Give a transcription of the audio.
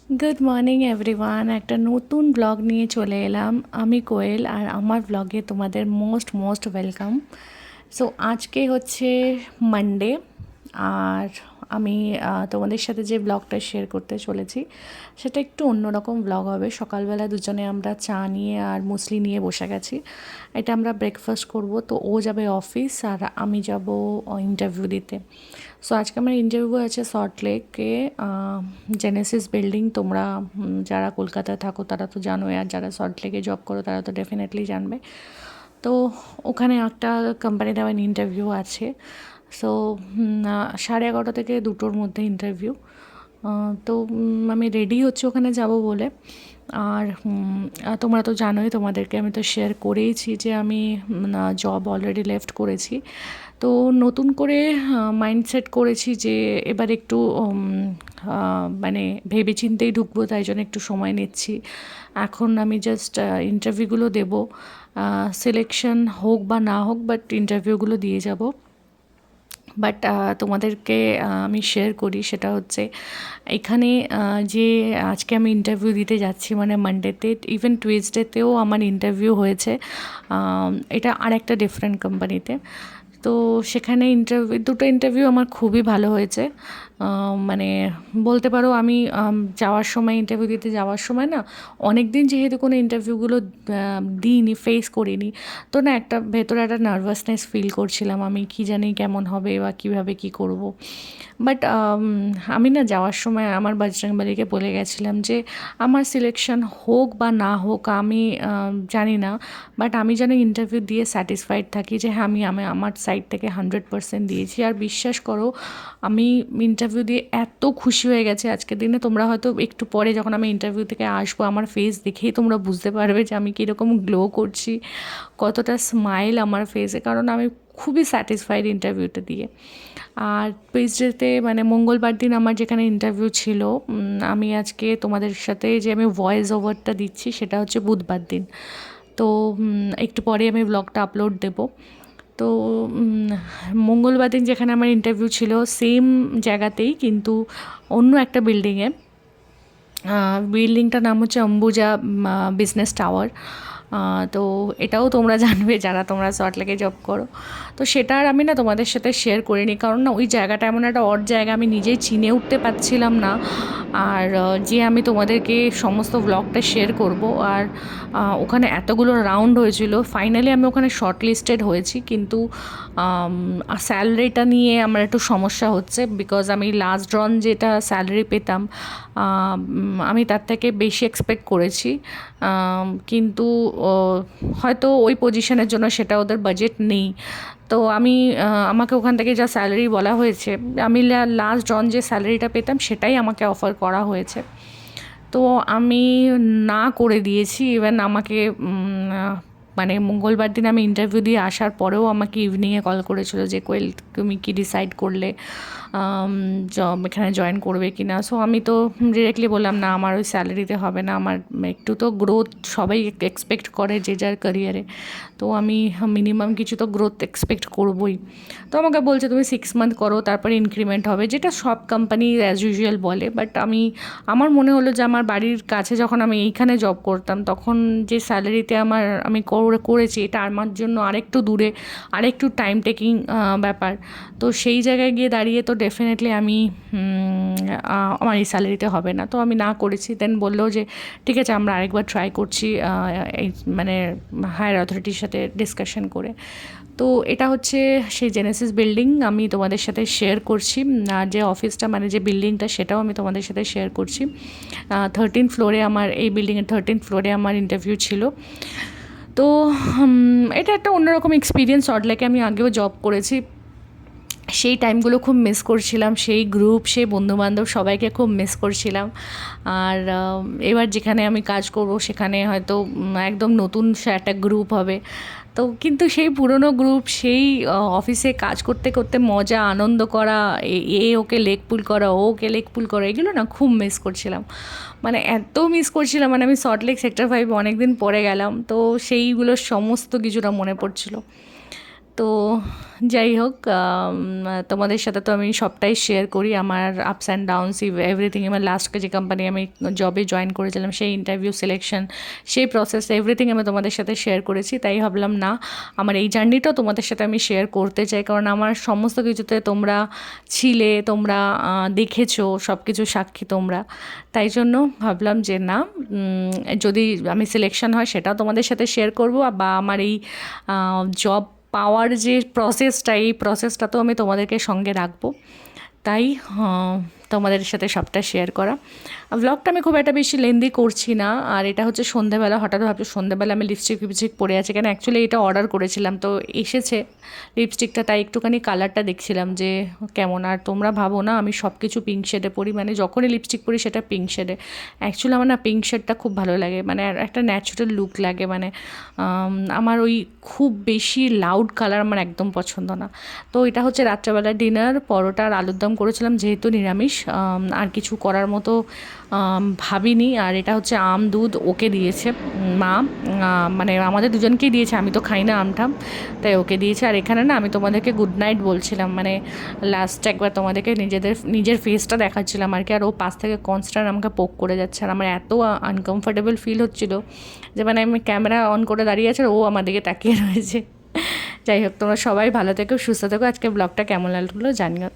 Good morning everyone, একটা নতুন blog নিয়ে চলে এলাম। আমি কোয়েল, আর আমার ব্লগে তোমাদের মোস্ট মোস্ট ওয়েলকাম। সো আজকে হচ্ছে মানডে, আর আমি তোমাদের সাথে যে ব্লগটা শেয়ার করতে চলেছি সেটা একটু অন্যরকম ব্লগ হবে। সকালবেলা দুজনে আমরা চা নিয়ে আর মুসলি নিয়ে বসে গেছি। এটা আমরা ব্রেকফাস্ট করব। তো ও যাবে অফিস আর আমি যাব ইন্টারভিউ দিতে। সো আজকে আমার ইন্টারভিউ আছে সল্টলেকে, জেনেসিস বিল্ডিং। তোমরা যারা কলকাতায় থাকো তারা তো জানোই, আর যারা সল্টলেকে জব করো তারা তো ডেফিনেটলি জানবে। তো ওখানে একটা কোম্পানি দেওয়া ইন্টারভিউ আছে। সো 11:30 থেকে 2টোর মধ্যে ইন্টারভিউ। তো আমি রেডি হচ্ছি ওখানে যাব বলে। আর তোমরা তো জানোই, তোমাদেরকে আমি তো শেয়ার করেইছি যে আমি জব অলরেডি লেফট করেছি। তো নতুন করে মাইন্ডসেট করেছি যে এবার একটু মানে ভেবেচিন্তেই ঢুকবো, তাই জন্য একটু সময় নিচ্ছি। এখন আমি জাস্ট ইন্টারভিউগুলো দেবো, সিলেকশন হোক বা না হোক, বাট ইন্টারভিউগুলো দিয়ে যাব। বাট তোমাদেরকে আমি শেয়ার করি, সেটা হচ্ছে এখানে যে আজকে আমি ইন্টারভিউ দিতে যাচ্ছি, মানে মানডেতে, ইভেন টুইসডেতেও আমার ইন্টারভিউ হয়েছে। এটা আরেকটা ডিফারেন্ট কোম্পানিতে। তো সেখানে দুটো ইন্টারভিউ আমার খুবই ভালো হয়েছে। মানে বলতে পারো আমি যাওয়ার সময়, ইন্টারভিউ দিতে যাওয়ার সময় না, অনেক দিন যেহেতু কোনো ইন্টারভিউগুলো দিইনি, ফেস করিনি, তো না একটা ভেতরে একটা নার্ভাসনেস ফিল করছিলাম, আমি কি জানি কেমন হবে বা কীভাবে কী করব। বাট আমি না যাওয়ার সময় আমার বজরংবলীকে বলে গেছিলাম যে আমার সিলেকশন হোক বা না হোক আমি জানি না, বাট আমি যেন ইন্টারভিউ দিয়ে স্যাটিসফাইড থাকি যে হ্যাঁ আমি আমার সাইড থেকে 100% দিয়েছি। আর বিশ্বাস করো, আমি ইন্টারভিউ দিয়ে এত খুশি হয়ে গেছে আজকের দিনে। তোমরা হয়তো একটু পরে যখন আমি ইন্টারভিউ থেকে আসবো, আমার ফেস দেখেই তোমরা বুঝতে পারবে যে আমি কীরকম গ্লো করছি, কতটা স্মাইল আমার ফেসে, কারণ আমি খুবই স্যাটিসফাইড ইন্টারভিউটা দিয়ে। আর টুইসডেতে মানে মঙ্গলবার দিন আমার যেখানে ইন্টারভিউ ছিল, আমি আজকে তোমাদের সাথে যে আমি ভয়েস ওভারটা দিচ্ছি সেটা হচ্ছে বুধবার দিন। তো একটু পরে আমি ব্লগটা আপলোড দেব। তো মঙ্গলবার দিন যেখানে আমার ইন্টারভিউ ছিল সেম জায়গাতেই, কিন্তু অন্য একটা বিল্ডিংয়ে। বিল্ডিংটার নাম হচ্ছে অম্বুজা বিজনেস টাওয়ার। তো এটাও তোমরা জানবে যারা তোমরা সল্টলেকে জব করো। তো সেটা আর আমি না তোমাদের সাথে শেয়ার করিনি, কারণ না ওই জায়গাটা এমন একটা অড জায়গা, আমি নিজেই চিনে উঠতে পারছিলাম না। আর যে আমি তোমাদেরকে সমস্ত ব্লগটা শেয়ার করব। আর ওখানে এতগুলো রাউন্ড হয়েছিল, ফাইনালি আমি ওখানে শর্ট লিস্টেড হয়েছি, কিন্তু স্যালারিটা নিয়ে আমার একটু সমস্যা হচ্ছে। বিকজ আমি লাস্ট রান যেটা স্যালারি পেতাম, আমি তার থেকে বেশি এক্সপেক্ট করেছি, কিন্তু হয়তো ওই পজিশনের জন্য সেটা ওদের বাজেট নেই। তো আমাকে ওখান থেকে যা স্যালারি বলা হয়েছে, আমি লাস্ট জন যে স্যালারিটা পেতাম সেটাই আমাকে অফার করা হয়েছে। তো আমি না করে দিয়েছি। ইভেন আমাকে মানে মঙ্গলবার দিন আমি ইন্টারভিউ দিয়ে আসার পরেও আমাকে ইভিনিংয়ে কল করেছিল যে কোয়েল তুমি কি ডিসাইড করলে এখানে জয়েন করবে কি না। সো আমি তো ডিরেক্টলি বললাম না, আমার ওই স্যালারিতে হবে না, আমার একটু তো গ্রোথ সবাই এক্সপেক্ট করে যে যার ক্যারিয়ারে। তো আমি মিনিমাম কিছু তো গ্রোথ এক্সপেক্ট করবই। তো আমাকে বলছে তুমি 6 মান্থ করো, তারপরে ইনক্রিমেন্ট হবে, যেটা সব কোম্পানি অ্যাজ ইউজুয়াল বলে। বাট আমার মনে হলো যে আমার বাড়ির কাছে যখন আমি এইখানে জব করতাম, তখন যে স্যালারিতে আমি করেছি, এটা আমার জন্য আরেকটু দূরে, আরেকটু টাইম টেকিং ব্যাপার। তো সেই জায়গায় গিয়ে দাঁড়িয়ে তো ডেফিনেটলি আমার এই স্যালারিতে হবে না। তো আমি না করেছি। দেন বললো যে ঠিক আছে, আমরা আরেকবার ট্রাই করছি, এই মানে হায়ার অথরিটির সাথে ডিসকাশন করে। তো এটা হচ্ছে সেই জেনেসিস বিল্ডিং, আমি তোমাদের সাথে শেয়ার করছি। আর যে অফিসটা মানে যে বিল্ডিংটা, সেটাও আমি তোমাদের সাথে শেয়ার করছি। 13 ফ্লোরে আমার, এই বিল্ডিংয়ের 13 ফ্লোরে আমার ইন্টারভিউ ছিল। তো এটা একটা অন্যরকম এক্সপিরিয়েন্স। সল্টলেকে আমি আগেও জব করেছি, সেই টাইমগুলো খুব মিস করছিলাম, সেই গ্রুপ, সেই বন্ধুবান্ধব সবাইকে খুব মিস করছিলাম। আর এবার যেখানে আমি কাজ করব সেখানে হয়তো একদম নতুন একটা গ্রুপ হবে। তো কিন্তু সেই পুরনো গ্রুপ, সেই অফিসে কাজ করতে করতে মজা আনন্দ করা, ওকে লেগ পুল করা, ওকে লেগ পুল করা, এগুলো না খুব মিস করছিলাম। মানে এত মিস করছিলাম, মানে আমি সল্টলেক সেক্টর 5 অনেক দিন পরে গেলাম, তো সেইগুলোর সমস্ত কিছুটা মনে পড়ছিল। তো যাই হোক, তোমাদের সাথে তো আমি সবটাই শেয়ার করি, আমার আপস অ্যান্ড ডাউনস, এভরিথিং। আমার লাস্টকে যে কোম্পানি আমি জবে জয়েন করেছিলাম সেই ইন্টারভিউ সিলেকশন, সেই প্রসেস, এভরিথিং আমি তোমাদের সাথে শেয়ার করেছি। তাই ভাবলাম না, আমার এই জার্নিটাও তোমাদের সাথে আমি শেয়ার করতে চাই, কারণ আমার সমস্ত কিছুতে তোমরা ছিলে, তোমরা দেখেছো, সব কিছু সাক্ষী তোমরা। তাই জন্য ভাবলাম যে না, যদি আমি সিলেকশন হয় সেটাও তোমাদের সাথে শেয়ার করব, বা আমার এই জব পাওয়ার যে প্রসেসটা, এই প্রসেসটা তো আমি তোমাদেরকে সঙ্গে রাখবো। তাই তোমাদের সাথে সবটা শেয়ার করা। ব্লগটা আমি খুব একটা বেশি লেন্দি করছি না। আর এটা হচ্ছে সন্ধ্যেবেলা, হঠাৎ ভাবছি সন্ধ্যেবেলা আমি লিপস্টিক পরে আছে কেন, অ্যাকচুয়ালি এটা অর্ডার করেছিলাম, তো এসেছে লিপস্টিকটা, তাই একটুখানি কালারটা দেখছিলাম যে কেমন। আর তোমরা ভাবো না আমি সব কিছু পিঙ্ক শেডে পরি, মানে যখনই লিপস্টিক পরি সেটা পিঙ্ক শেডে। অ্যাকচুয়ালি আমার না পিঙ্ক শেডটা খুব ভালো লাগে, মানে একটা ন্যাচারাল লুক লাগে, মানে আমার ওই খুব বেশি লাউড কালার আমার একদম পছন্দ না। তো এটা হচ্ছে রাত্রেবেলার ডিনার, পরোটা আর আলুর দম করেছিলাম, যেহেতু নিরামিষ আর কিছু করার মতো ভাবিনি। আর এটা হচ্ছে আম দুধ ওকে দিয়েছে মা, মানে আমাদের দুজনকেই দিয়েছে, আমি তো খাই না আমটা, তাই ওকে দিয়েছে। আর এখানে না আমি তোমাদেরকে গুড নাইট বলছিলাম, মানে লাস্ট একবার তোমাদেরকে নিজের ফেসটা দেখাচ্ছিলাম আর কি। আর ও পাশ থেকে কনস্ট্যান্ট আমাকে পোক করে যাচ্ছে, আর আমার এত আনকমফোর্টেবল ফিল হচ্ছিলো যে মানে আমি ক্যামেরা অন করে দাঁড়িয়ে আছে আর ও আমার দিকে তাকিয়ে রয়েছে। যাই হোক, তোমরা সবাই ভালো থেকো, সুস্থ থেকো। আজকে ব্লগটা কেমন লাগলো জানিও।